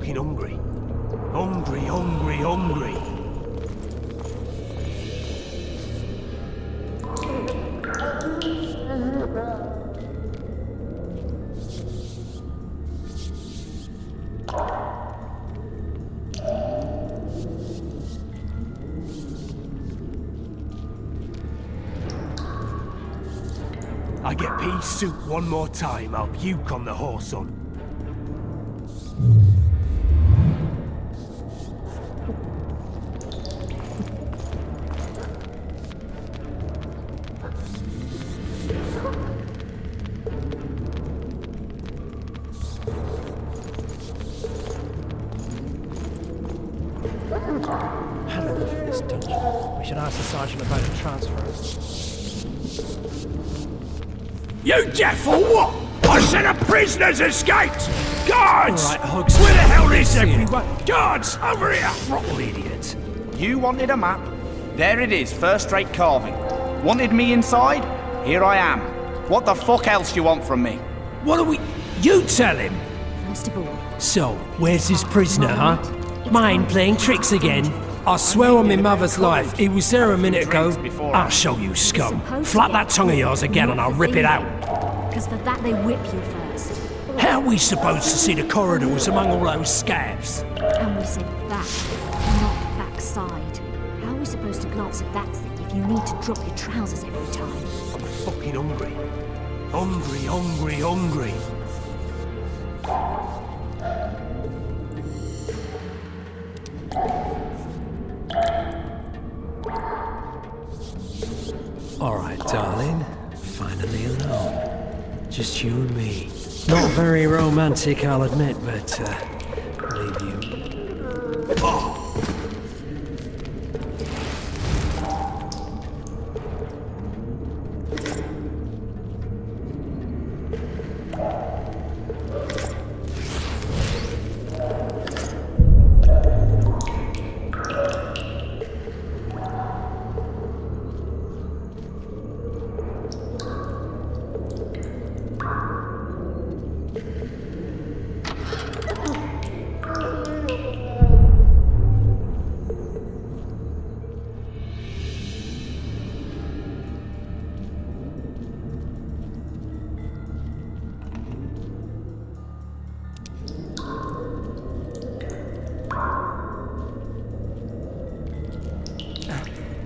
fucking hungry. Hungry, hungry, hungry. I get pea soup one more time, I'll puke on the horse on. Had enough of this dungeon. We should ask the sergeant about a transfer. You deaf or what? I said a prisoner's escaped! Guards! All right, Hugs. Where the hell is everyone? Guards, over here! Throttle idiot. You wanted a map? There it is, first-rate carving. Wanted me inside? Here I am. What the fuck else you want from me? What are we... You tell him! First of all... So, where's this prisoner, huh? Mind playing tricks again? I swear on my mother's life, he was there a minute ago. I'll show you, scum. Flap that tongue of yours again and I'll rip it out. Because for that they whip you first. How are we supposed to see the corridors among all those scabs? And we said back, not backside. How are we supposed to glance at that thing if you need to drop your trousers every time? I'm fucking hungry. Hungry, hungry, hungry. Alright, darling. Finally alone. Just you and me. Not very romantic, I'll admit, but, I'll leave you.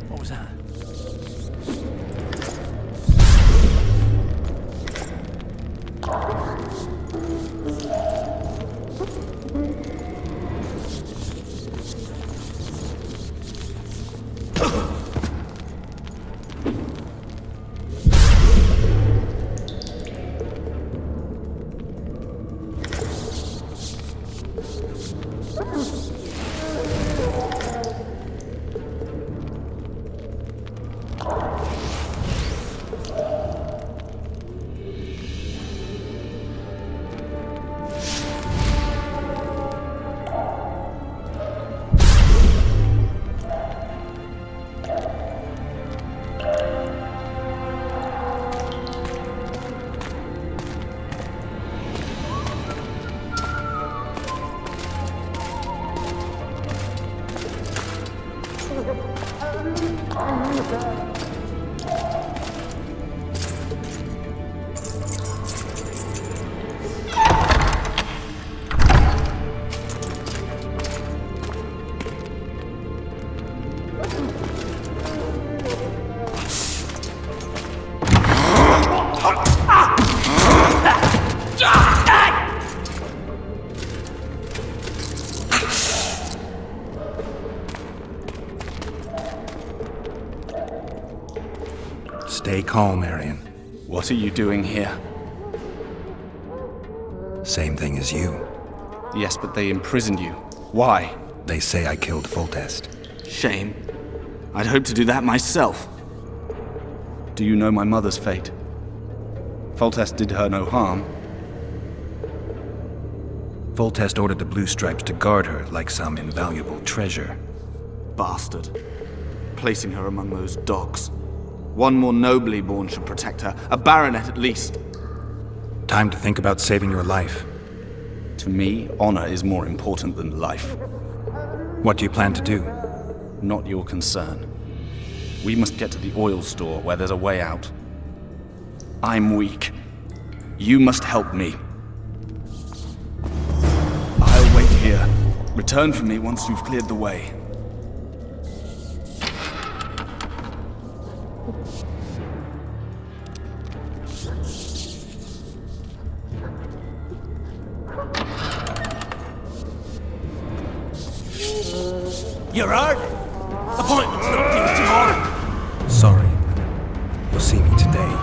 What was that? Stay calm, Arian. What are you doing here? Same thing as you. Yes, but they imprisoned you. Why? They say I killed Foltest. Shame. I'd hoped to do that myself. Do you know my mother's fate? Foltest did her no harm. Foltest ordered the Blue Stripes to guard her like some invaluable treasure. Bastard. Placing her among those dogs. One more nobly born should protect her. A baronet at least. Time to think about saving your life. To me, honor is more important than life. What do you plan to do? Not your concern. We must get to the oil store where there's a way out. I'm weak. You must help me. I'll wait here. Return for me once you've cleared the way. You're hurt? Appointment's not due tomorrow. Sorry, but you'll see me today.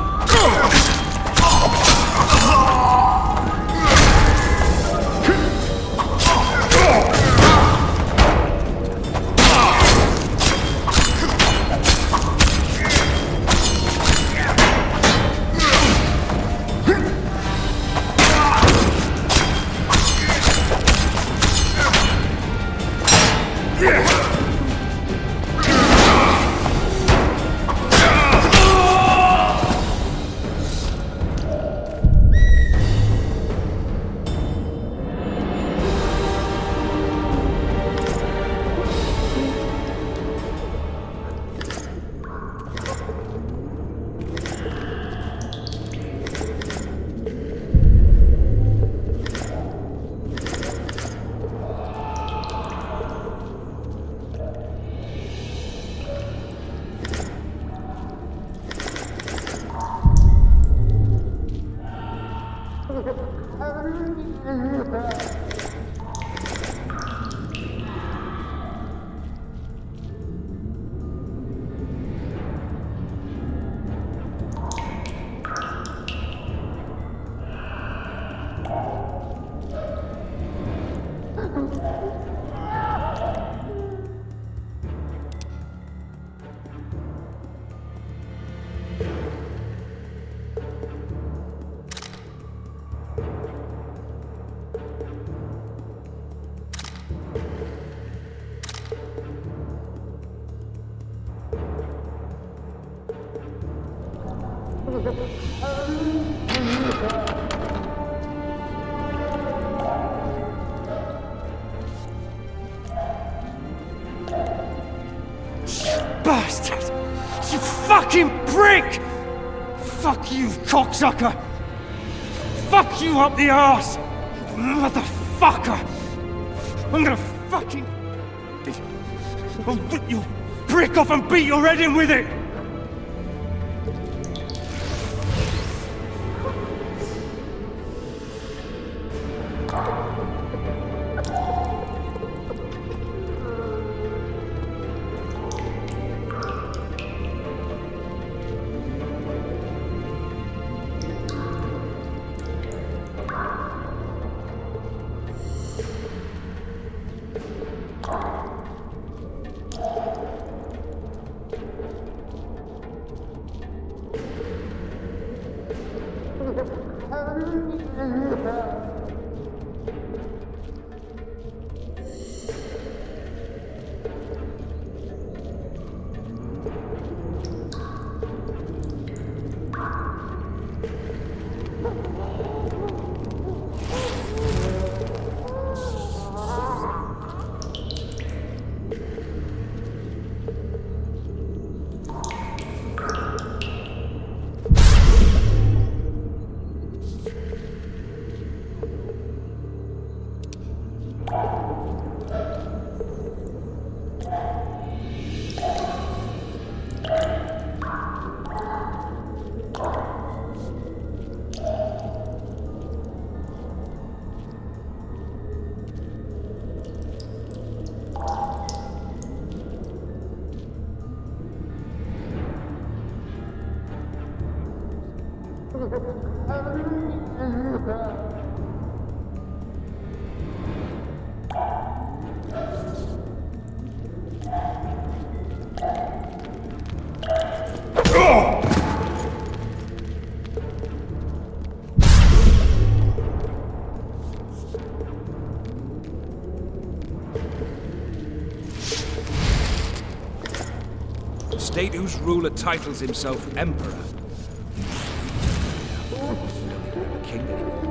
Bastard! You fucking prick! Fuck you, cocksucker! Fuck you up the arse! Motherfucker! I'm gonna fucking... I'll rip your prick off and beat your head in with it! State whose ruler titles himself Emperor. Don't even have a king anymore.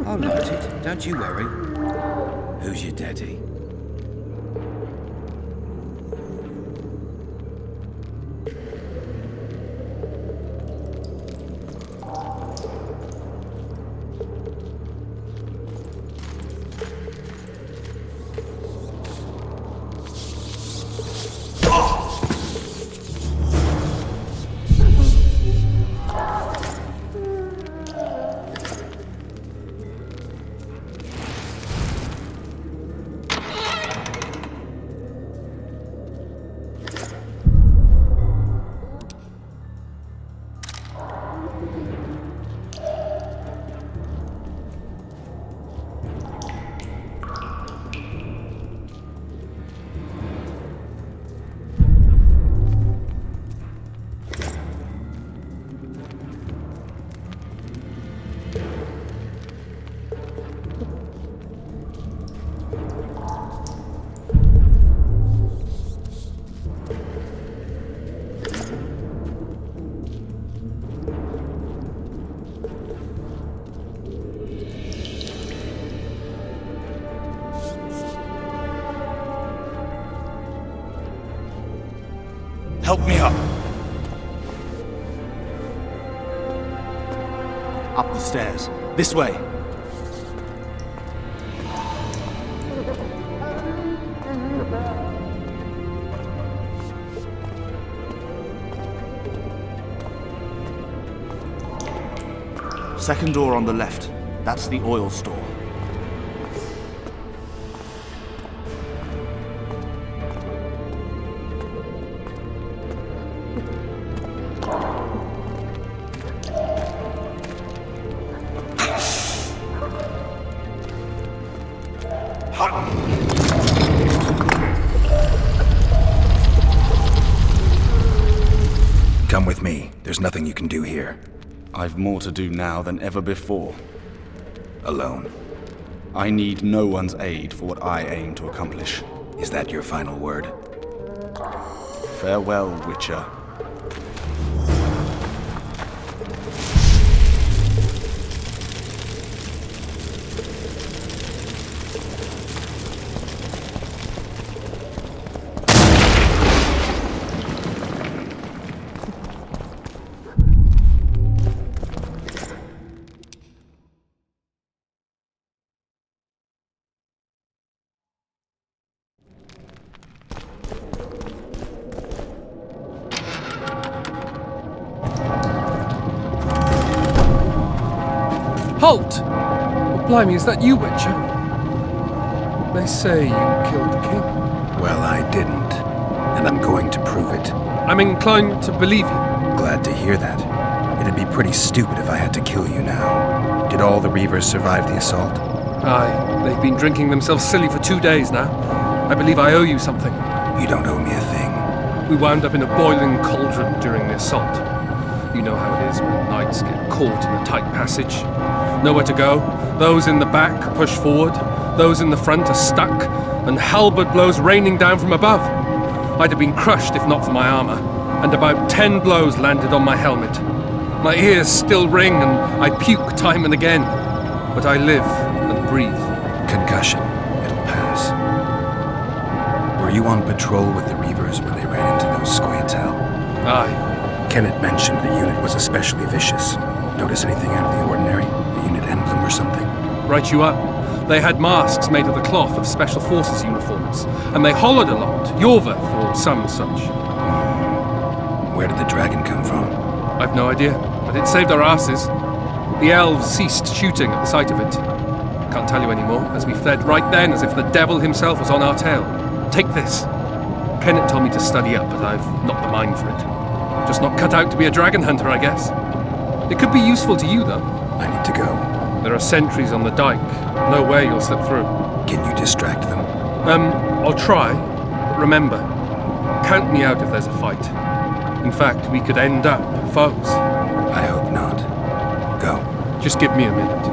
I'll light it, don't you worry. Who's your daddy? Help me up. Up the stairs. This way. Second door on the left. That's the oil store. Come with me. There's nothing you can do here. I've more to do now than ever before. Alone. I need no one's aid for what I aim to accomplish. Is that your final word? Farewell, Witcher. Halt! Oh, blimey, is that you, Witcher? They say you killed the king. Well, I didn't. And I'm going to prove it. I'm inclined to believe you. Glad to hear that. It'd be pretty stupid if I had to kill you now. Did all the Reavers survive the assault? Aye, they've been drinking themselves silly for 2 days now. I believe I owe you something. You don't owe me a thing. We wound up in a boiling cauldron during the assault. You know how it is when knights get caught in a tight passage. Nowhere to go. Those in the back push forward. Those in the front are stuck. And halberd blows raining down from above. I'd have been crushed if not for my armor. And about 10 blows landed on my helmet. My ears still ring and I puke time and again. But I live and breathe. Concussion. It'll pass. Were you on patrol with the Reavers when they ran into those Squayatel? Aye. Kenneth mentioned the unit was especially vicious. Notice anything out of the ordinary? A unit emblem or something? Right you are. They had masks made of the cloth of Special Forces uniforms, and they hollered a lot, Yorva or some such. Where did the dragon come from? I've no idea, but it saved our asses. The elves ceased shooting at the sight of it. Can't tell you anymore, as we fled right then as if the devil himself was on our tail. Take this. Kenneth told me to study up, but I've not the mind for it. Just not cut out to be a dragon hunter, I guess. It could be useful to you, though. I need to go. There are sentries on the dike. No way you'll slip through. Can you distract them? I'll try. But remember, count me out if there's a fight. In fact, we could end up foes. I hope not. Go. Just give me a minute.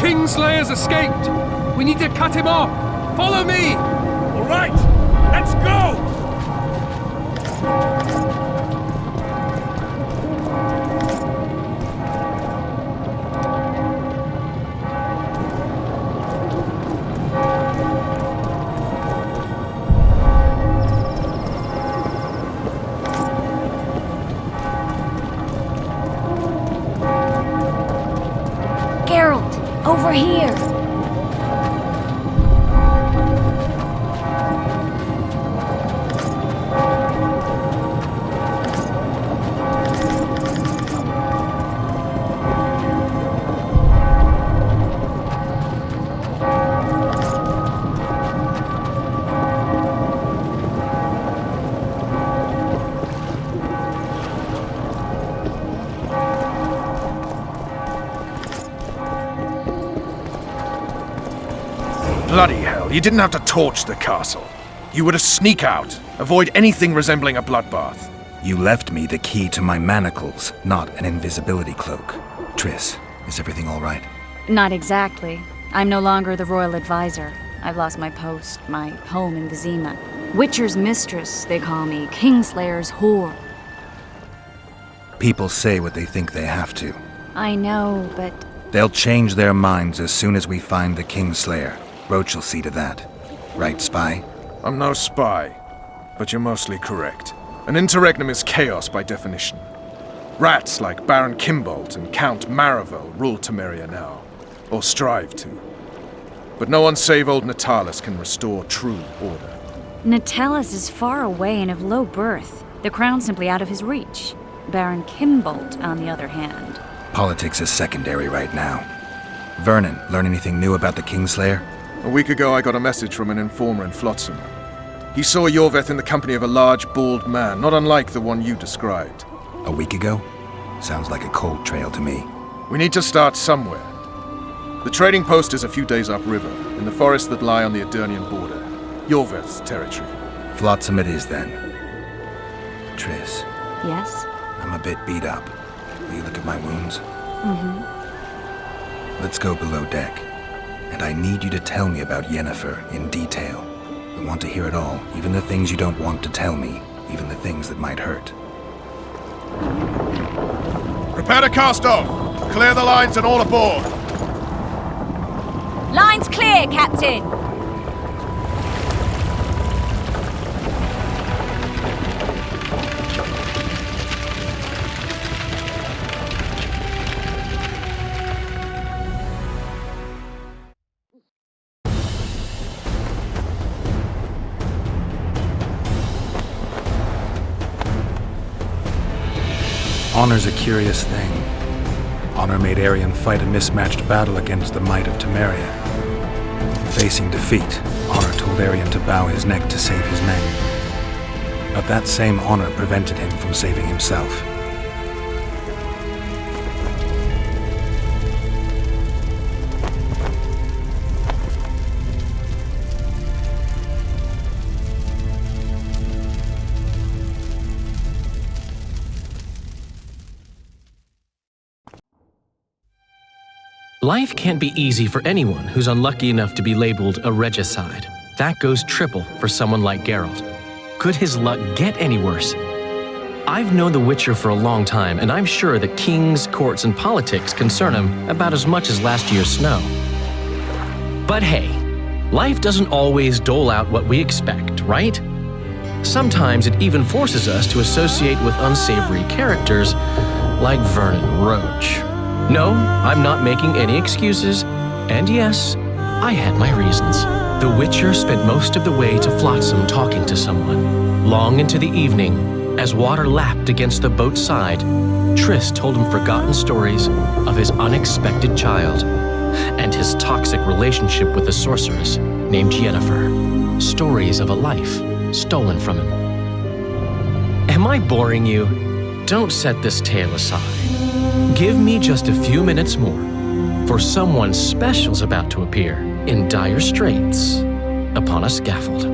Kingslayer's escaped! We need to cut him off! Follow me! All right, let's go! Geralt, over here! Bloody hell, you didn't have to torch the castle. You were to sneak out, avoid anything resembling a bloodbath. You left me the key to my manacles, not an invisibility cloak. Triss, is everything all right? Not exactly. I'm no longer the royal advisor. I've lost my post, my home in Vizima. Witcher's mistress, they call me. Kingslayer's whore. People say what they think they have to. I know, but They'll change their minds as soon as we find the Kingslayer. Roach'll see to that. Right, Spy? I'm no spy, but you're mostly correct. An interregnum is chaos by definition. Rats like Baron Kimbolt and Count Maravel rule Temeria now, or strive to. But no one save old Natalis can restore true order. Natalis is far away and of low birth. The crown's simply out of his reach. Baron Kimbolt, on the other hand. Politics is secondary right now. Vernon, learn anything new about the Kingslayer? A week ago I got a message from an informer in Flotsam. He saw Yorveth in the company of a large, bald man, not unlike the one you described. A week ago? Sounds like a cold trail to me. We need to start somewhere. The trading post is a few days upriver, in the forests that lie on the Adernian border. Yorveth's territory. Flotsam it is then. Triss, Yes? I'm a bit beat up. Will you look at my wounds? Mm-hmm. Let's go below deck. And I need you to tell me about Yennefer in detail. I want to hear it all, even the things you don't want to tell me, even the things that might hurt. Prepare to cast off! Clear the lines and all aboard! Line's clear, Captain! Honor's a curious thing. Honor made Arian fight a mismatched battle against the might of Temeria. Facing defeat, Honor told Arian to bow his neck to save his men. But that same honor prevented him from saving himself. Life can't be easy for anyone who's unlucky enough to be labeled a regicide. That goes triple for someone like Geralt. Could his luck get any worse? I've known the Witcher for a long time, and I'm sure that kings, courts, and politics concern him about as much as last year's snow. But hey, life doesn't always dole out what we expect, right? Sometimes it even forces us to associate with unsavory characters like Vernon Roach. No, I'm not making any excuses, and yes, I had my reasons. The Witcher spent most of the way to Flotsam talking to someone. Long into the evening, as water lapped against the boat's side, Triss told him forgotten stories of his unexpected child and his toxic relationship with a sorceress named Yennefer. Stories of a life stolen from him. Am I boring you? Don't set this tale aside. Give me just a few minutes more, for someone special's about to appear in dire straits upon a scaffold.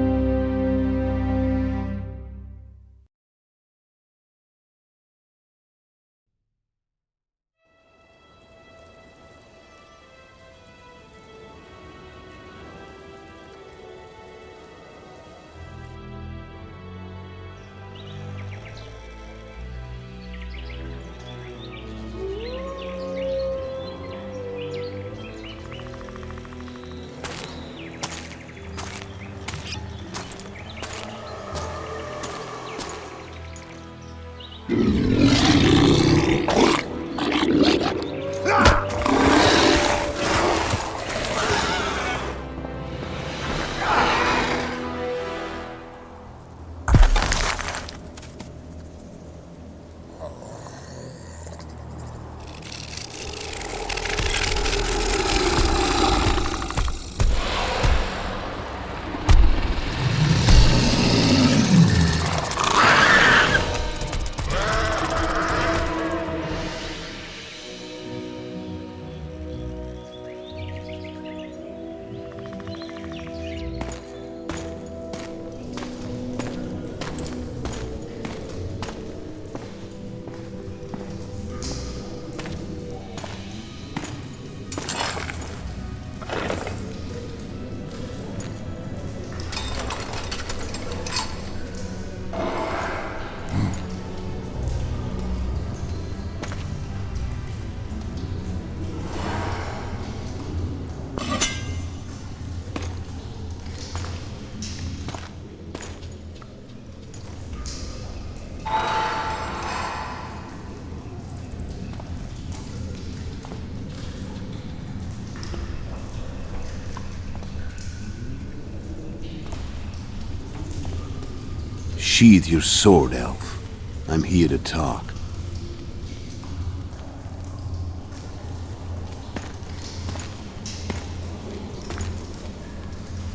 Unsheathe your sword, elf. I'm here to talk.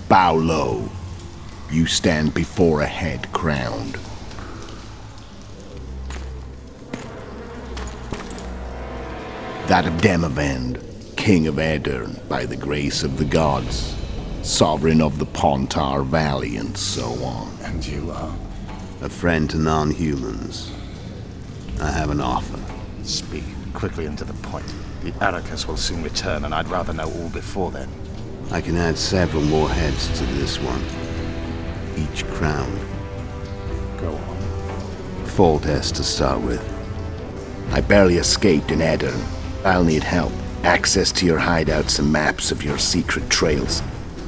Bow low. You stand before a head crowned. That of Demavend, King of Aedirn, by the grace of the gods, sovereign of the Pontar Valley, and so on. And you are? A friend to non-humans. I have an offer. Speak quickly and to the point. The Arrakis will soon return, and I'd rather know all before then. I can add several more heads to this one. Each crowned. Go on. Foltest to start with. I barely escaped in Aedirn. I'll need help. Access to your hideouts and maps of your secret trails.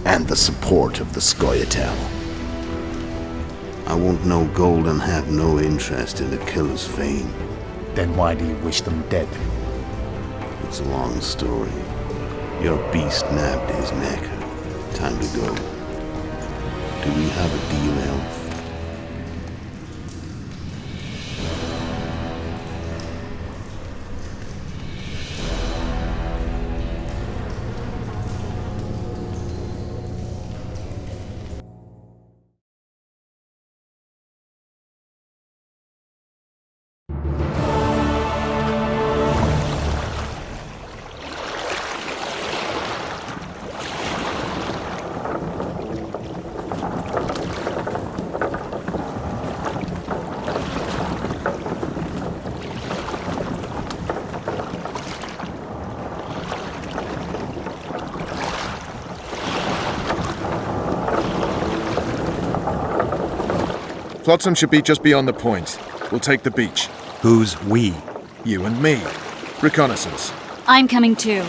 And the support of the Scoia'tael. I want no gold and have no interest in the killer's fame. Then why do you wish them dead? It's a long story. Your beast nabbed his neck. Time to go. Do we have a deal, elf? Flotsam should be just beyond the point. We'll take the beach. Who's we? You and me. Reconnaissance. I'm coming too.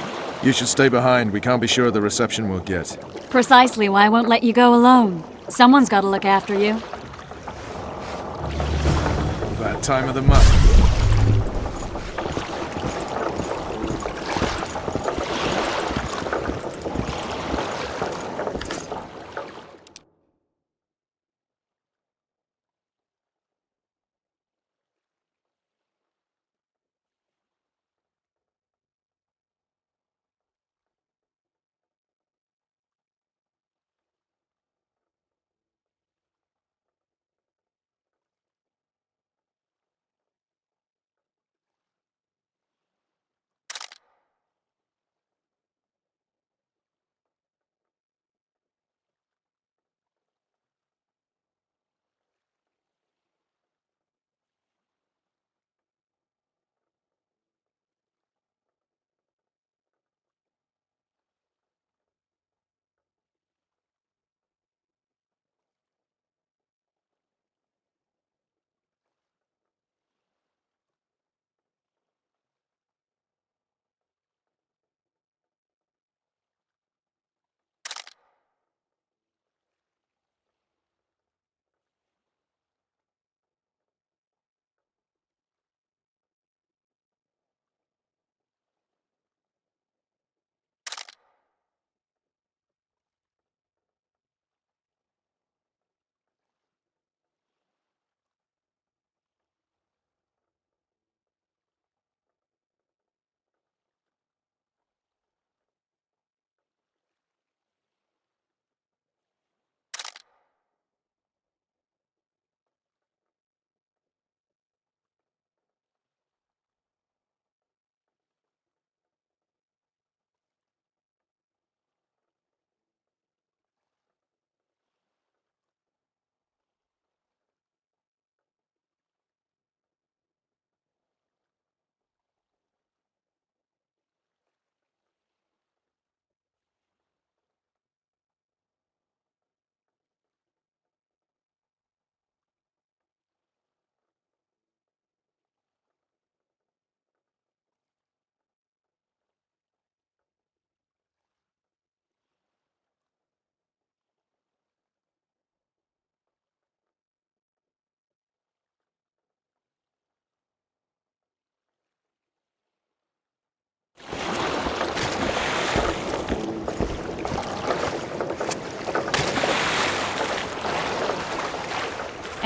You should stay behind. We can't be sure of the reception we'll get. Precisely why I won't let you go alone. Someone's got to look after you. That time of the month.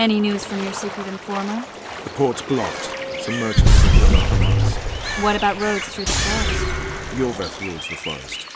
Any news from your secret informer? The port's blocked. Some merchants have run off from us. What about roads through the forest? Yorveth rules the forest.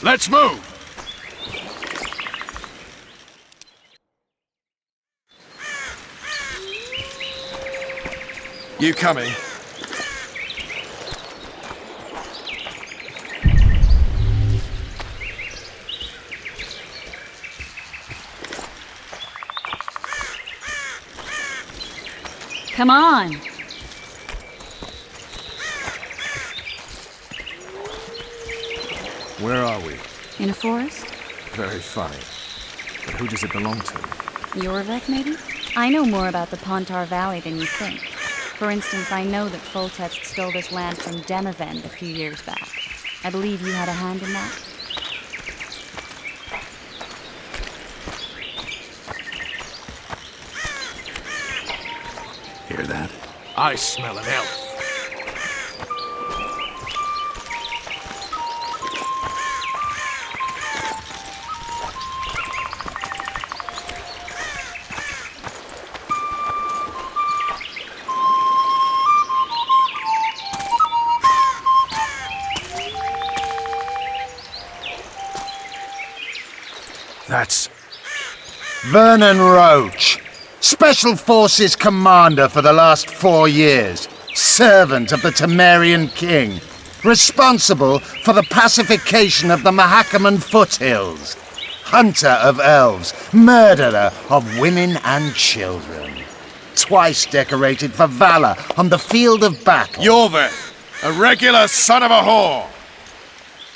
Let's move! You coming? Come on! Where are we? In a forest? Very funny. But who does it belong to? Yorveth, maybe? I know more about the Pontar Valley than you think. For instance, I know that Foltest stole this land from Demavend a few years back. I believe you had a hand in that. Hear that? I smell an elf. That's Vernon Roach, Special Forces Commander for the last 4 years, servant of the Temerian King, responsible for the pacification of the Mahakaman foothills, hunter of elves, murderer of women and children, twice decorated for valor on the field of battle. Yorveth, a regular son of a whore!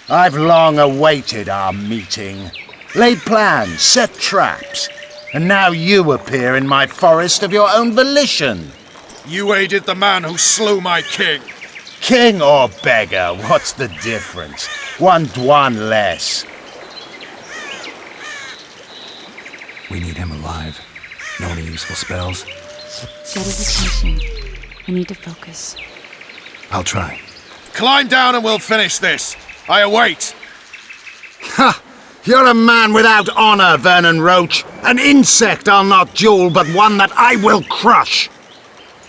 I've long awaited our meeting. Laid plans, set traps, and now you appear in my forest of your own volition. You aided the man who slew my king. King or beggar, what's the difference? One Dwan less. We need him alive. Know any useful spells? Get his attention. I need to focus. I'll try. Climb down and we'll finish this. I await. Ha! You're a man without honor, Vernon Roach. An insect I'll not duel, but one that I will crush.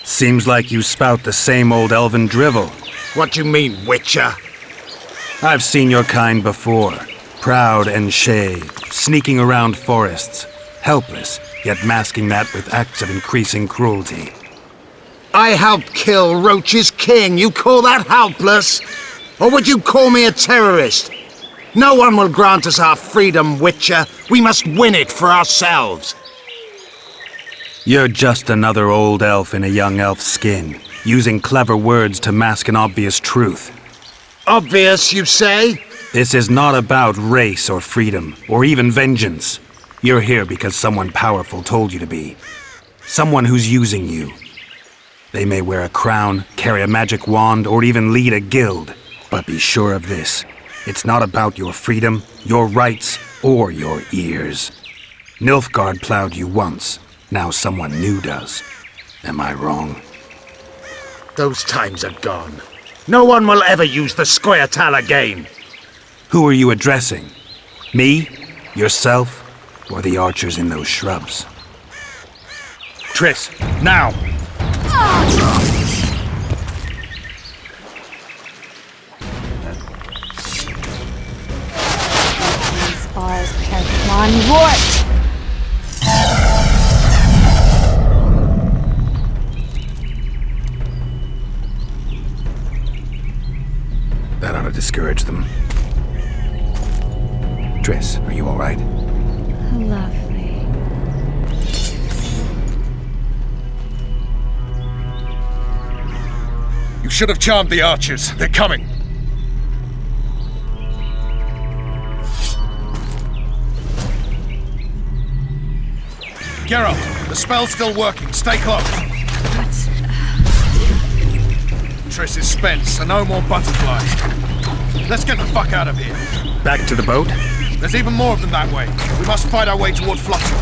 Seems like you spout the same old elven drivel. What do you mean, Witcher? I've seen your kind before. Proud and shay, sneaking around forests. Helpless, yet masking that with acts of increasing cruelty. I helped kill Roach's king. You call that helpless? Or would you call me a terrorist? No one will grant us our freedom, Witcher. We must win it for ourselves. You're just another old elf in a young elf's skin, using clever words to mask an obvious truth. Obvious, you say? This is not about race or freedom, or even vengeance. You're here because someone powerful told you to be. Someone who's using you. They may wear a crown, carry a magic wand, or even lead a guild. But be sure of this. It's not about your freedom, your rights, or your ears. Nilfgaard plowed you once. Now someone new does. Am I wrong? Those times are gone. No one will ever use the Scoia'tael again. Who are you addressing? Me? Yourself? Or the archers in those shrubs? Triss, now! Spars Pergamon Rort! That ought to discourage them. Triss, are you all right? Lovely. You should have charmed the archers. They're coming. Geralt, the spell's still working. Stay close. Triss is spent, so no more butterflies. Let's get the fuck out of here. Back to the boat? There's even more of them that way. We must fight our way toward Flutter.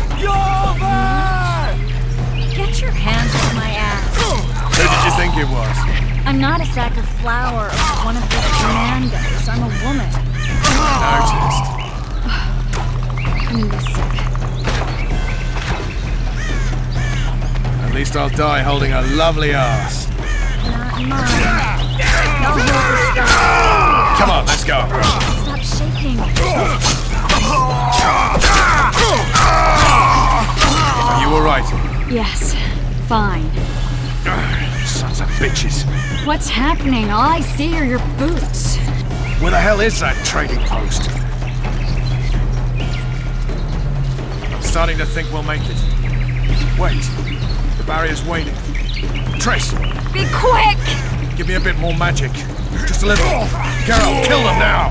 Get your hands off my ass. Who did you think it was? I'm not a sack of flour or one of the commandos. I'm a woman. Noticed. I'm gonna be sick. At least I'll die holding a lovely ass. Not mine. I'll hold the stuff. Come on, let's go. Stop shaking. Are you alright? Yes, fine. Sons of bitches. What's happening? All I see are your boots. Where the hell is that trading post? I'm starting to think we'll make it. Wait, the barrier's waning. Triss! Be quick! Give me a bit more magic. Just a little. Geralt, kill them now!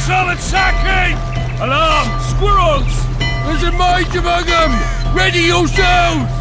Solid sacking! Alarm! Squirrels! There's a mage among them! Ready yourselves!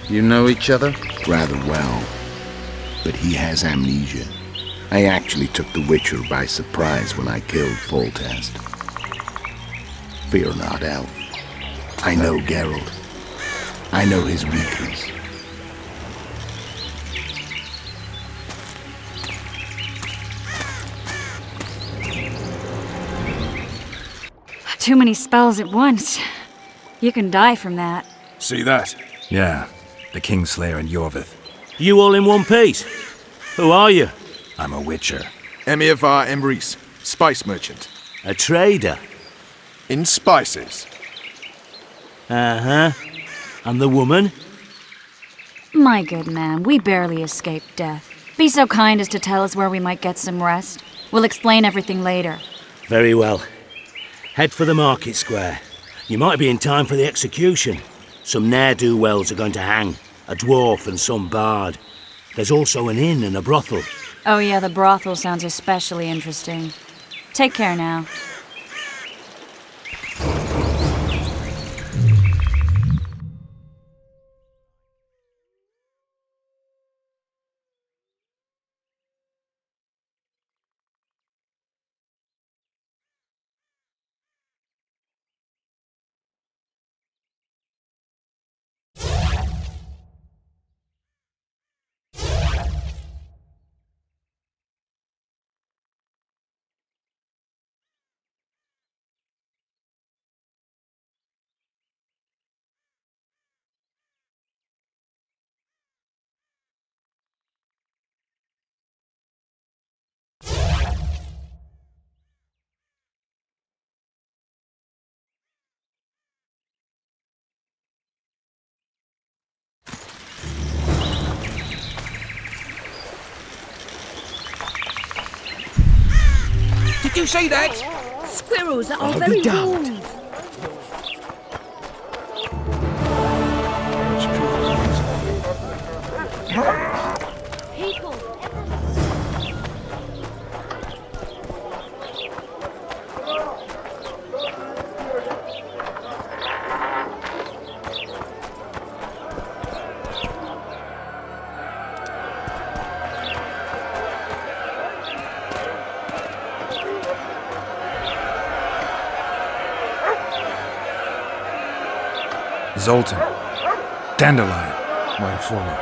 You know each other? Rather well. But he has amnesia. I actually took the Witcher by surprise when I killed Foltest. Fear not, Elf. I know Geralt. I know his weakness. Too many spells at once. You can die from that. See that? Yeah, the Kingslayer and Yorvith. You all in one piece? Who are you? I'm a Witcher. Emir Emrys, spice merchant. A trader? In spices. Uh-huh. And the woman? My good man, we barely escaped death. Be so kind as to tell us where we might get some rest. We'll explain everything later. Very well. Head for the market square. You might be in time for the execution. Some ne'er-do-wells are going to hang. A dwarf and some bard. There's also an inn and a brothel. Oh yeah, the brothel sounds especially interesting. Take care now. Did you see that? Squirrels that are I'll very be damned. bold. People! Zoltan. Dandelion, my informer.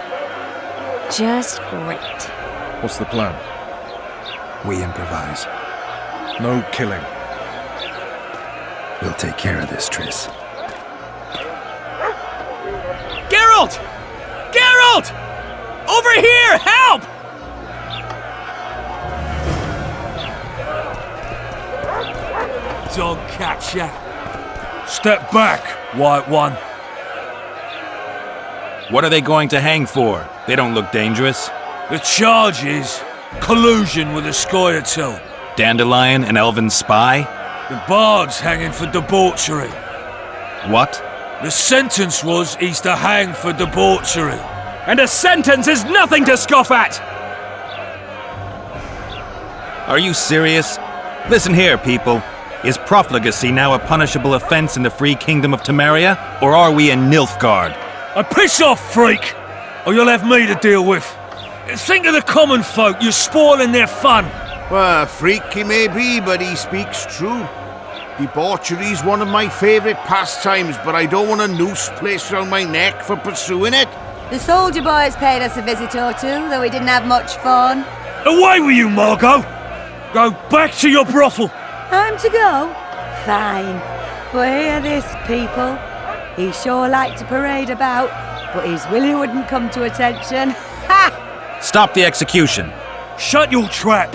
Just great. What's the plan? We improvise. No killing. We'll take care of this, Triss. Geralt! Geralt! Over here! Help! Dog catcher. Step back, White One. What are they going to hang for? They don't look dangerous. The charge is collusion with the Scoia'tael. Dandelion, an elven spy? The bard's hanging for debauchery. What? The sentence was he's to hang for debauchery. And a sentence is nothing to scoff at! Are you serious? Listen here, people. Is profligacy now a punishable offense in the free kingdom of Temeria, or are we in Nilfgaard? Piss off, freak! Or you'll have me to deal with. Think of the common folk, you're spoiling their fun. Well, a freak he may be, but he speaks true. Debauchery's one of my favourite pastimes, but I don't want a noose placed around my neck for pursuing it. The soldier boys paid us a visit or two, though we didn't have much fun. Away with you, Margot! Go back to your brothel! Time to go? Fine. But hear this, people. He sure liked to parade about, but his Willie wouldn't come to attention. Ha! Stop the execution. Shut your trap!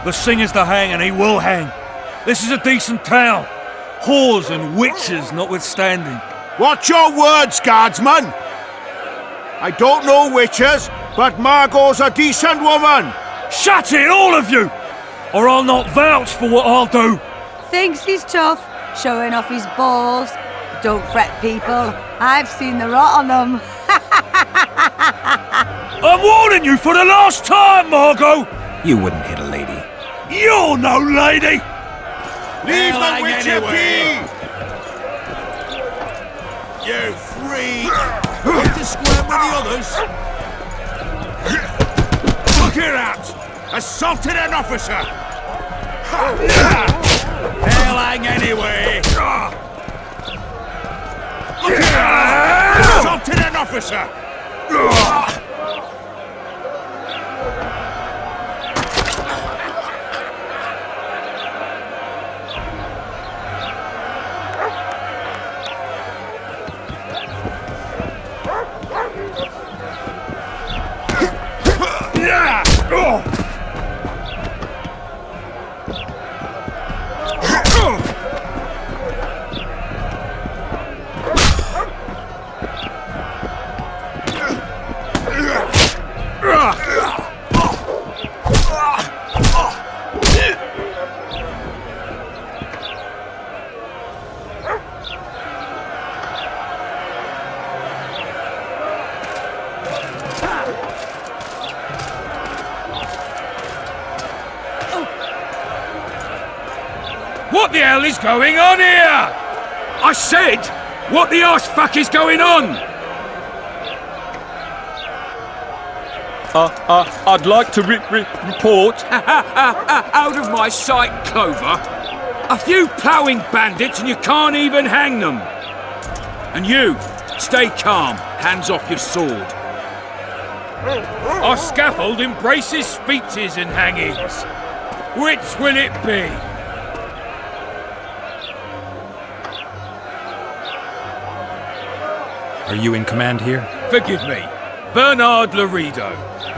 The singer's to hang and he will hang. This is a decent town. Whores and witches notwithstanding. Watch your words, guardsman! I don't know witches, but Margot's a decent woman! Shut it, all of you! Or I'll not vouch for what I'll do. Thinks he's tough, showing off his balls. Don't fret, people. I've seen the rot on them. I'm warning you for the last time, Margot! You wouldn't hit a lady. You're no lady! Leave the witcher be! You freak! Want to square with the others? Look here out! Assaulted an officer! They'll hang anyway! Look here out! Assaulted an officer! What the hell is going on here? I said, what the arse fuck is going on? I'd like to report. Out of my sight, Clover. A few ploughing bandits and you can't even hang them. And you, stay calm, hands off your sword. Our scaffold embraces speeches and hangings. Which will it be? Are you in command here? Forgive me. Bernard Laredo,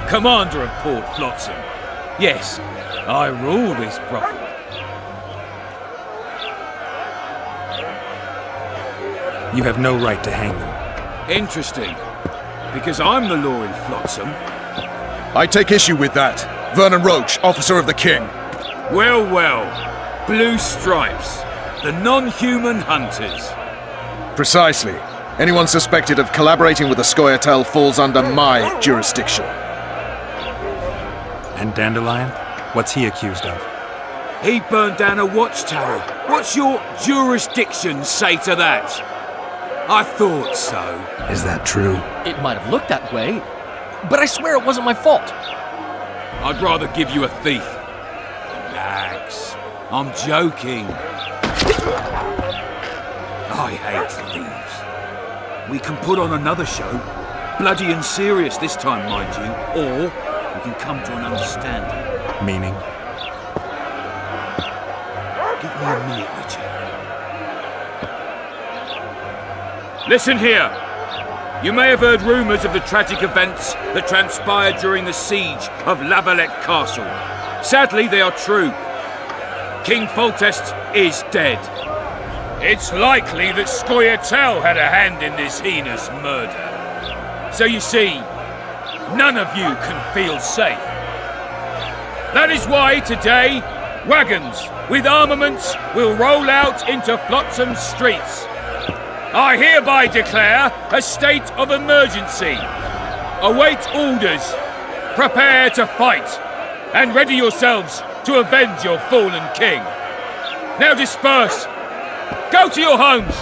commander of Port Flotsam. Yes, I rule this brothel. You have no right to hang them. Interesting. Because I'm the law in Flotsam. I take issue with that. Vernon Roach, officer of the king. Well, well. Blue stripes. The non-human hunters. Precisely. Anyone suspected of collaborating with the Scoia'tael falls under my jurisdiction. And Dandelion? What's he accused of? He burned down a watchtower. What's your jurisdiction say to that? I thought so. Is that true? It might have looked that way, but I swear it wasn't my fault. I'd rather give you a thief. Relax. I'm joking. I hate thieves. We can put on another show. Bloody and serious this time, mind you. Or we can come to an understanding. Meaning? Give me a minute, Richard. Listen here. You may have heard rumours of the tragic events that transpired during the siege of Lavalette Castle. Sadly, they are true. King Foltest is dead. It's likely that Scoia'tael had a hand in this heinous murder. So you see, none of you can feel safe. That is why today, wagons with armaments will roll out into Flotsam's streets. I hereby declare a state of emergency. Await orders. Prepare to fight. And ready yourselves to avenge your fallen king. Now disperse. Go to your homes.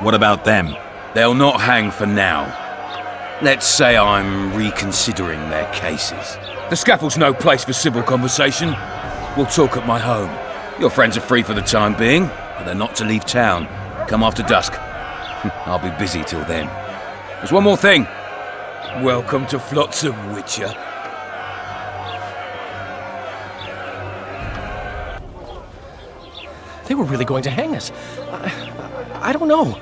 What about them? They'll not hang for now. Let's say I'm reconsidering their cases. The scaffold's no place for civil conversation. We'll talk at my home. Your friends are free for the time being, but they're not to leave town. Come after dusk. I'll be busy till then. There's one more thing. Welcome to Flotsam, Witcher. They were really going to hang us. I don't know.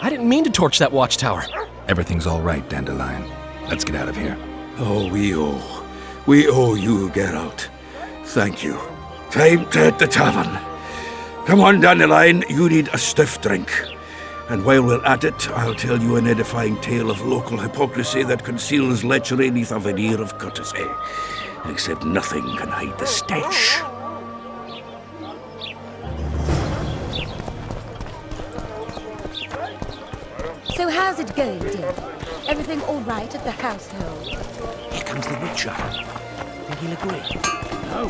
I didn't mean to torch that watchtower. Everything's all right, Dandelion. Let's get out of here. Oh, we owe you, Geralt. Thank you. Time to hit the tavern. Come on, Dandelion, you need a stiff drink. And while we're at it, I'll tell you an edifying tale of local hypocrisy that conceals lechery neath a veneer of courtesy. Except nothing can hide the stench. So how's it going, dear? Everything all right at the household? Here comes the Witcher. Think he'll agree? No.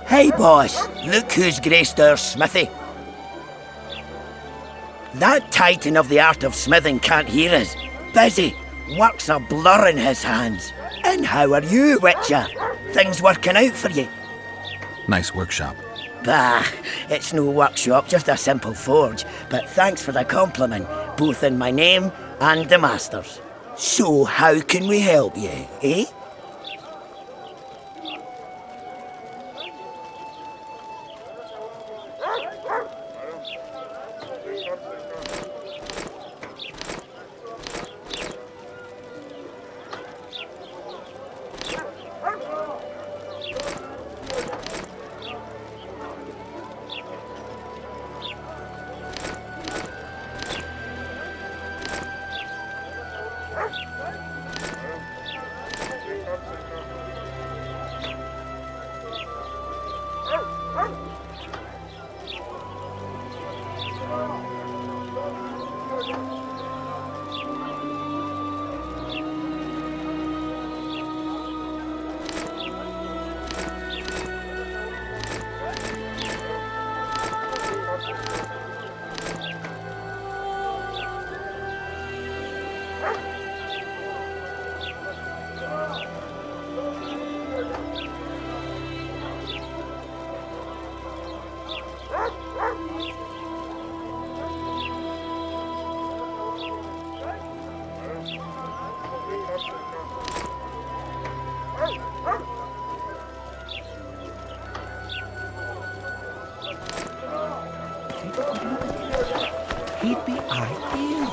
Hey, boss. Look who's graced our smithy. That titan of the art of smithing can't hear us. Busy. Work's a blur in his hands. And how are you, Witcher? Things working out for you? Nice workshop. Bah, it's no workshop, just a simple forge. But thanks for the compliment, both in my name and the master's. So how can we help you, eh? He'd be ideal.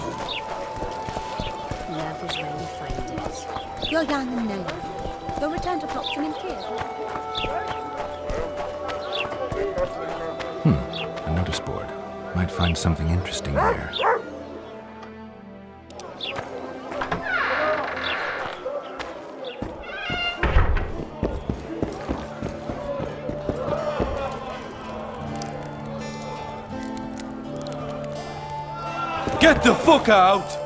Love is where you find it. You're young and naive. You'll return to Flotsam in tears. A notice board. Might find something interesting here. Get the fuck out!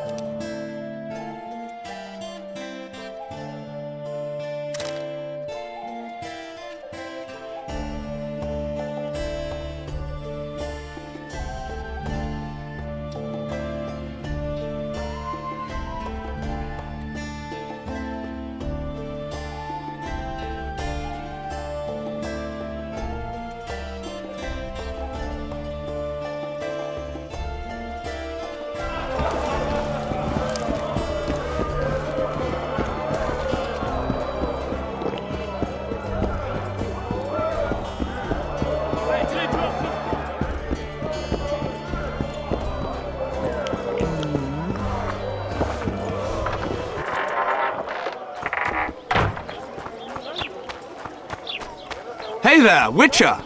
Hey there, Witcher!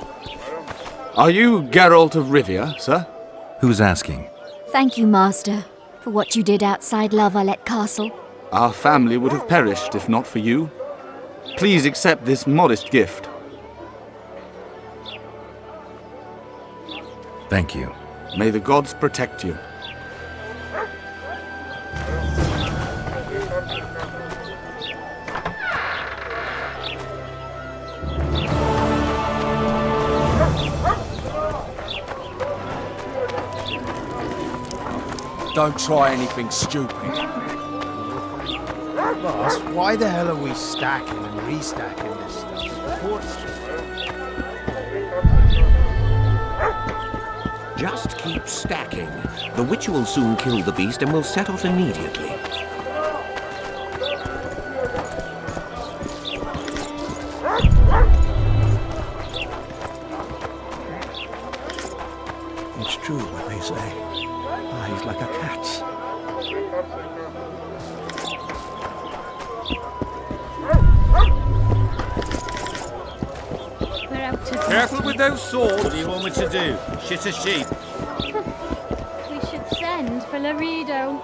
Are you Geralt of Rivia, sir? Who's asking? Thank you, Master, for what you did outside La Valette Castle. Our family would have perished if not for you. Please accept this modest gift. Thank you. May the gods protect you. Don't try anything stupid. Boss, why the hell are we stacking and restacking this stuff? Just keep stacking. The Witcher will soon kill the beast and will set off immediately. It's true what they say. Eyes like a cat's. We're out to... Careful with those swords. What do you want me to do? Shit a sheep? We should send for Laredo.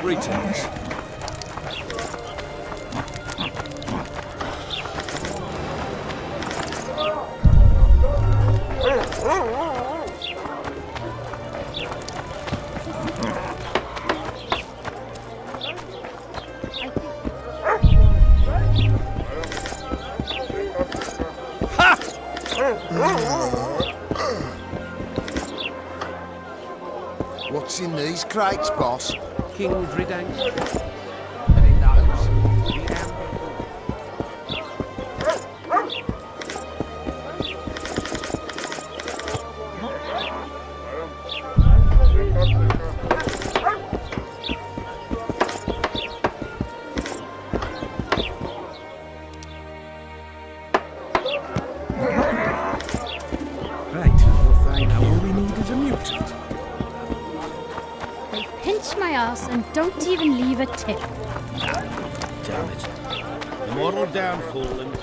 Greetings. What's in these crates, boss? King Vridank. And don't even leave a tip. Damn it. The mortal downfall and...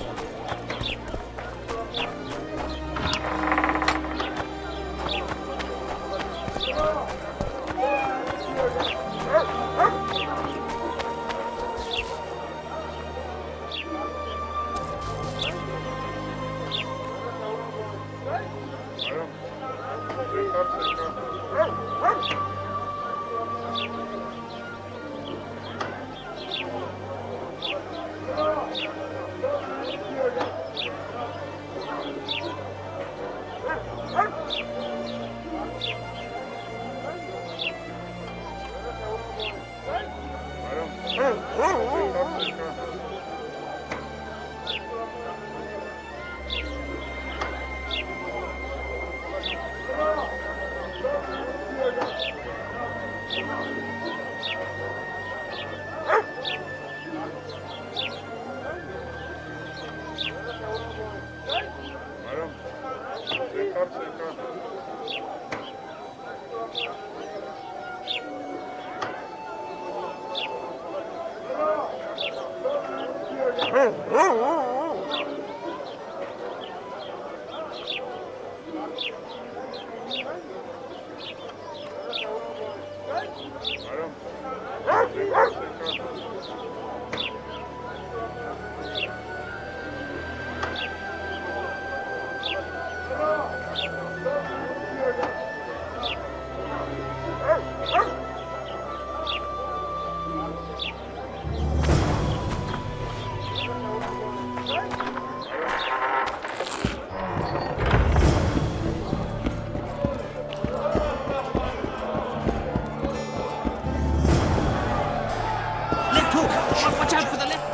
Watch out for the left!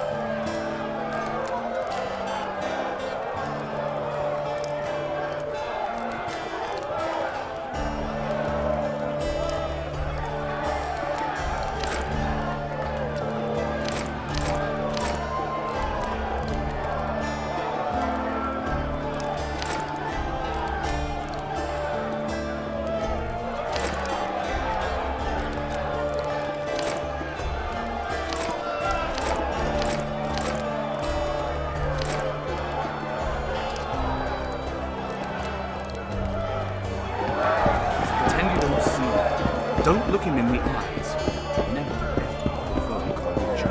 Don't look him in the eyes. Never left firm conviction.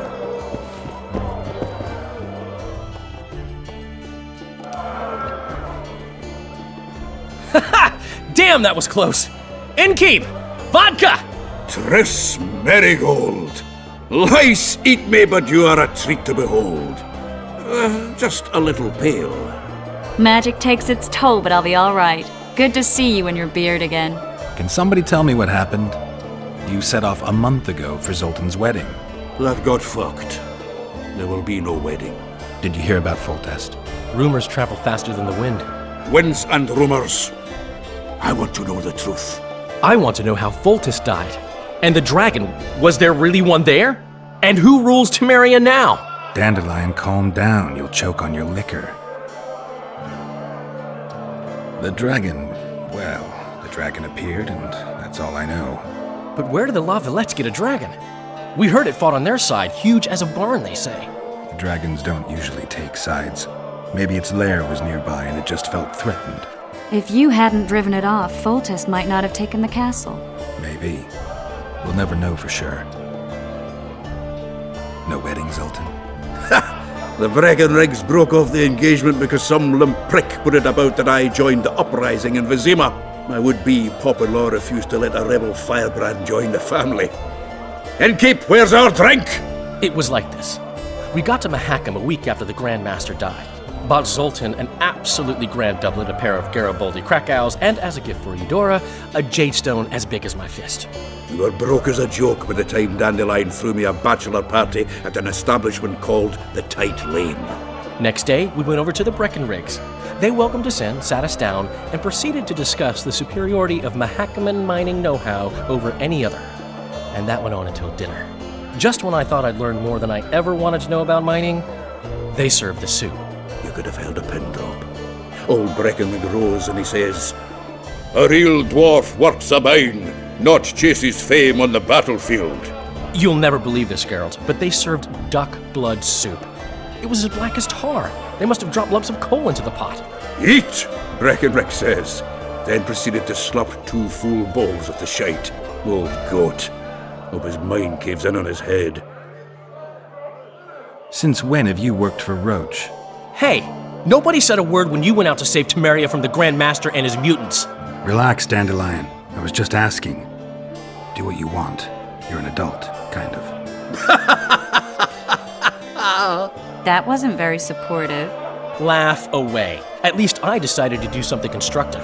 Damn, that was close! Innkeep! Vodka! Triss Marigold! Lice eat me, but you are a treat to behold. Just a little pale. Magic takes its toll, but I'll be all right. Good to see you and your beard again. Can somebody tell me what happened? You set off a month ago for Zoltan's wedding. That got fucked. There will be no wedding. Did you hear about Foltest? Rumors travel faster than the wind. Winds and rumors. I want to know the truth. I want to know how Foltest died. And the dragon, was there really one there? And who rules Temeria now? Dandelion, calm down. You'll choke on your liquor. The dragon, well, the dragon appeared, and that's all I know. But where did the Lavalettes get a dragon? We heard it fought on their side, huge as a barn, they say. Dragons don't usually take sides. Maybe its lair was nearby and it just felt threatened. If you hadn't driven it off, Foltest might not have taken the castle. Maybe. We'll never know for sure. No wedding, Zoltan? The Breckenrigs broke off the engagement because some limp prick put it about that I joined the uprising in Vizima. My would-be Pop-in-law refused to let a rebel firebrand join the family. Innkeep, where's our drink? It was like this. We got to Mahakam a week after the Grand Master died. Bought Zoltan an absolutely grand doublet, a pair of Garibaldi Krakau's, and as a gift for Eudora, a jade stone as big as my fist. We were broke as a joke by the time Dandelion threw me a bachelor party at an establishment called the Tight Lane. Next day, we went over to the Breckenrigs. They welcomed us in, sat us down, and proceeded to discuss the superiority of Mahakaman mining know-how over any other. And that went on until dinner. Just when I thought I'd learned more than I ever wanted to know about mining, they served the soup. You could have held a pin drop. Old Breckenrig rose and he says, "A real dwarf works a mine, not chases fame on the battlefield." You'll never believe this, Geralt, but they served duck blood soup. It was as black as tar. They must have dropped lumps of coal into the pot. "Eat," Breckenrig says, then proceeded to slop 2 full bowls of the shite. Old goat. Hope his mind caves in on his head. Since when have you worked for Roach? Hey, nobody said a word when you went out to save Temeria from the Grand Master and his mutants. Relax, Dandelion. I was just asking. Do what you want. You're an adult, kind of. That wasn't very supportive. Laugh away. At least I decided to do something constructive.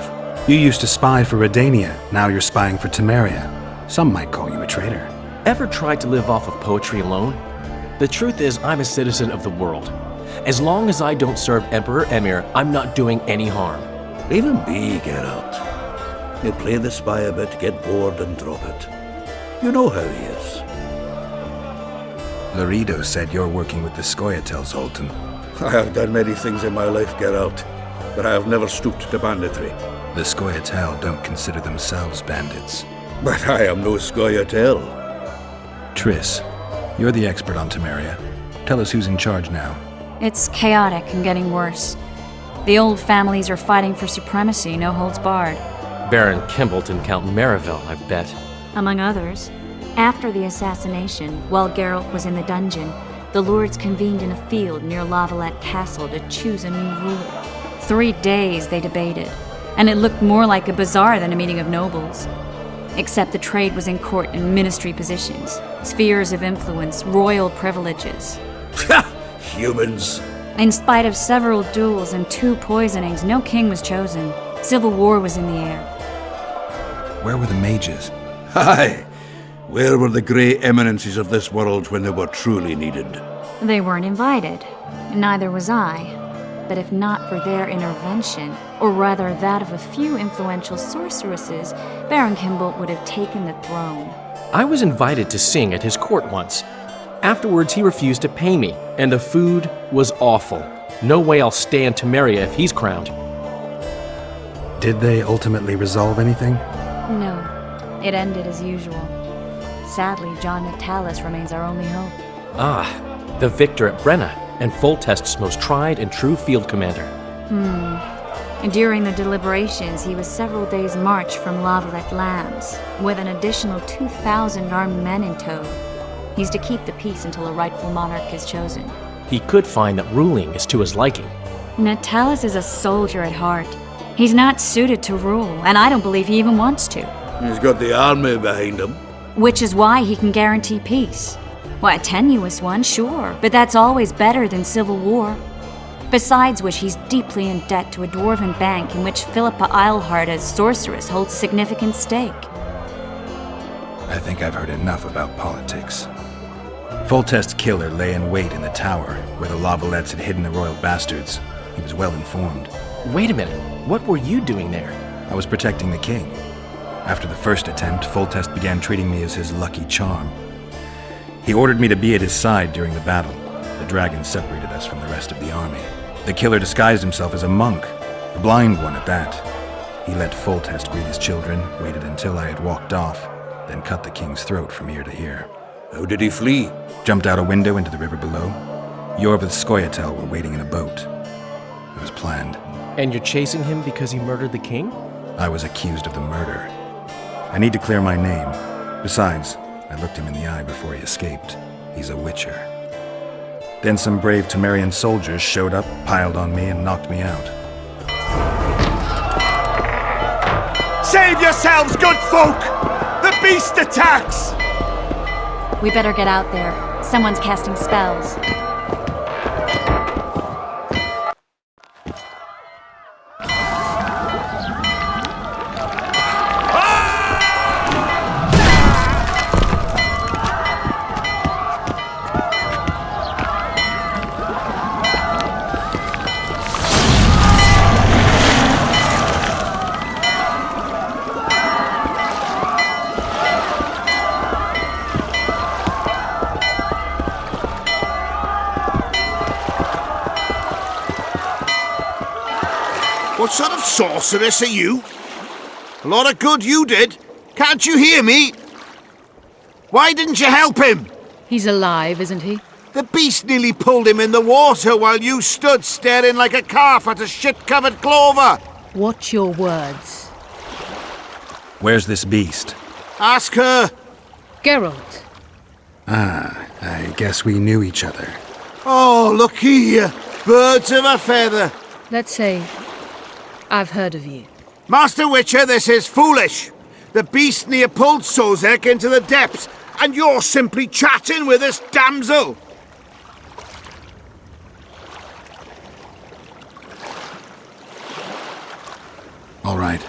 You used to spy for Redania. Now you're spying for Temeria. Some might call you a traitor. Ever tried to live off of poetry alone? The truth is, I'm a citizen of the world. As long as I don't serve Emperor Emir, I'm not doing any harm. Leave him be, Geralt. He'll play the spy a bit, get bored and drop it. You know how he is. Laredo said you're working with the Scoia'tael, Zoltan. I have done many things in my life, Geralt, but I have never stooped to banditry. The Scoia'tael don't consider themselves bandits. But I am no Scoia'tael. Triss, you're the expert on Temeria. Tell us who's in charge now. It's chaotic and getting worse. The old families are fighting for supremacy, no holds barred. Baron Kimbolt and Count Mariville, I bet. Among others. After the assassination, while Geralt was in the dungeon, the lords convened in a field near Lavalette Castle to choose a new ruler. 3 days they debated, and it looked more like a bazaar than a meeting of nobles. Except the trade was in court and ministry positions, spheres of influence, royal privileges. Humans. In spite of several duels and 2 poisonings, no king was chosen. Civil war was in the air. Where were the mages? Aye. Where were the grey eminences of this world when they were truly needed? They weren't invited. Neither was I. But if not for their intervention, or rather that of a few influential sorceresses, Baron Kimbolt would have taken the throne. I was invited to sing at his court once. Afterwards, he refused to pay me, and the food was awful. No way I'll stay in Temeria if he's crowned. Did they ultimately resolve anything? No. It ended as usual. Sadly, John Natalis remains our only hope. Ah, the victor at Brenna, and Foltest's most tried and true field commander. During the deliberations, he was several days' march from Lavalette lands, with an additional 2,000 armed men in tow. He's to keep the peace until a rightful monarch is chosen. He could find that ruling is to his liking. Natalis is a soldier at heart. He's not suited to rule, and I don't believe he even wants to. He's got the army behind him. Which is why he can guarantee peace. Well, a tenuous one, sure, but that's always better than civil war. Besides which, he's deeply in debt to a dwarven bank in which Philippa Eilhart as sorceress holds significant stake. I think I've heard enough about politics. Foltest's killer lay in wait in the tower, where the Lavalettes had hidden the royal bastards. He was well informed. Wait a minute, what were you doing there? I was protecting the king. After the first attempt, Foltest began treating me as his lucky charm. He ordered me to be at his side during the battle. The dragon separated us from the rest of the army. The killer disguised himself as a monk, a blind one at that. He let Foltest greet his children, waited until I had walked off, then cut the king's throat from ear to ear. How did he flee? Jumped out a window into the river below. Yorvith Scoia'tael were waiting in a boat. It was planned. And you're chasing him because he murdered the king? I was accused of the murder. I need to clear my name. Besides, I looked him in the eye before he escaped. He's a witcher. Then some brave Temerian soldiers showed up, piled on me, and knocked me out. Save yourselves, good folk! The beast attacks! We better get out there. Someone's casting spells. What sort of sorceress are you? A lot of good you did. Can't you hear me? Why didn't you help him? He's alive, isn't he? The beast nearly pulled him in the water while you stood staring like a calf at a shit-covered clover. Watch your words. Where's this beast? Ask her. Geralt. Ah, I guess we knew each other. Oh, look here. Birds of a feather. Let's say I've heard of you. Master Witcher, this is foolish. The beast near pulled Sozek into the depths, and you're simply chatting with this damsel. All right.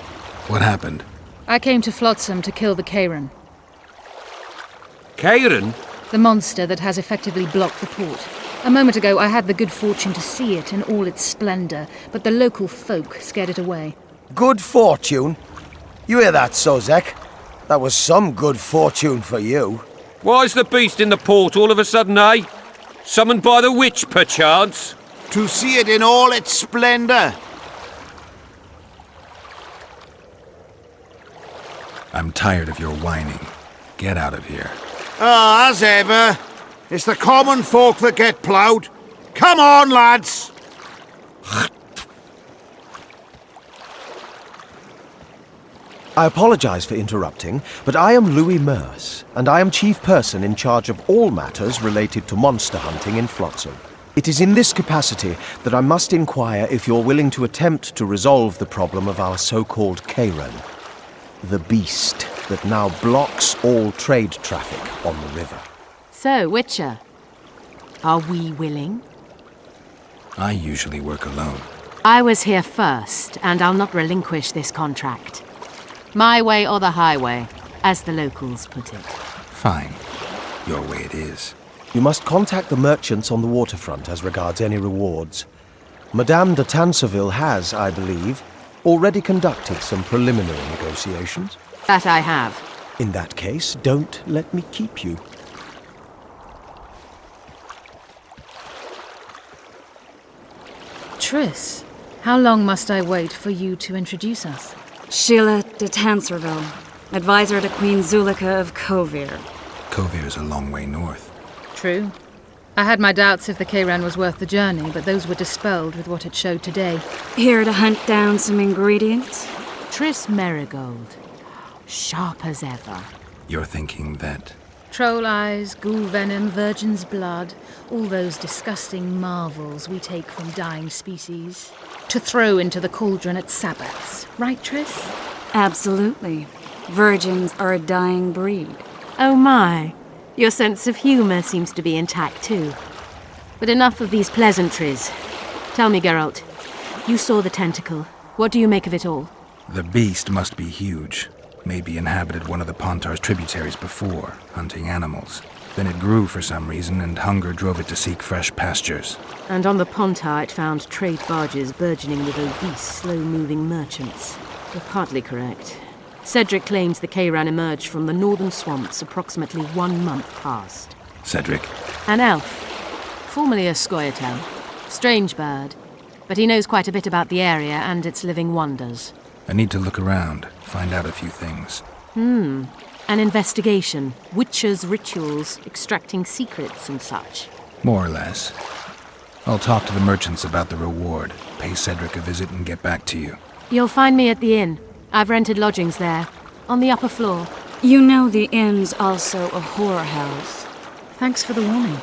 What happened? I came to Flotsam to kill the Kairan. Kairan? The monster that has effectively blocked the port. A moment ago, I had the good fortune to see it in all its splendor, but the local folk scared it away. Good fortune? You hear that, Sozek? That was some good fortune for you. Why's the beast in the port all of a sudden, eh? Summoned by the witch, perchance? To see it in all its splendor. I'm tired of your whining. Get out of here. Ah, as ever. It's the common folk that get ploughed. Come on, lads! I apologize for interrupting, but I am Louis Merce, and I am chief person in charge of all matters related to monster hunting in Flotsam. It is in this capacity that I must inquire if you're willing to attempt to resolve the problem of our so-called Kairan, the beast that now blocks all trade traffic on the river. So, Witcher, are we willing? I usually work alone. I was here first, and I'll not relinquish this contract. My way or the highway, as the locals put it. Fine. Your way it is. You must contact the merchants on the waterfront as regards any rewards. Madame de Tanseville has, I believe, already conducted some preliminary negotiations. That I have. In that case, don't let me keep you. Triss, how long must I wait for you to introduce us? Sheila de Tanserville, advisor to Queen Zulika of Kovir. Kovir's a long way north. True. I had my doubts if the Kayran was worth the journey, but those were dispelled with what it showed today. Here to hunt down some ingredients? Triss Marigold. Sharp as ever. You're thinking that... Troll eyes, ghoul venom, virgin's blood, all those disgusting marvels we take from dying species, to throw into the cauldron at Sabbaths. Right, Triss? Absolutely. Virgins are a dying breed. Oh my. Your sense of humour seems to be intact too. But enough of these pleasantries. Tell me, Geralt. You saw the tentacle. What do you make of it all? The beast must be huge. Maybe inhabited one of the Pontar's tributaries before, hunting animals. Then it grew for some reason, and hunger drove it to seek fresh pastures. And on the Pontar it found trade barges burgeoning with obese, slow-moving merchants. You're partly correct. Cedric claims the Kayran emerged from the northern swamps approximately 1 month past. Cedric? An elf. Formerly a Scoia'tael. Strange bird. But he knows quite a bit about the area and its living wonders. I need to look around, find out a few things. An investigation. Witches' rituals, extracting secrets and such. More or less. I'll talk to the merchants about the reward, pay Cedric a visit and get back to you. You'll find me at the inn. I've rented lodgings there, on the upper floor. You know the inn's also a whorehouse. Thanks for the warning.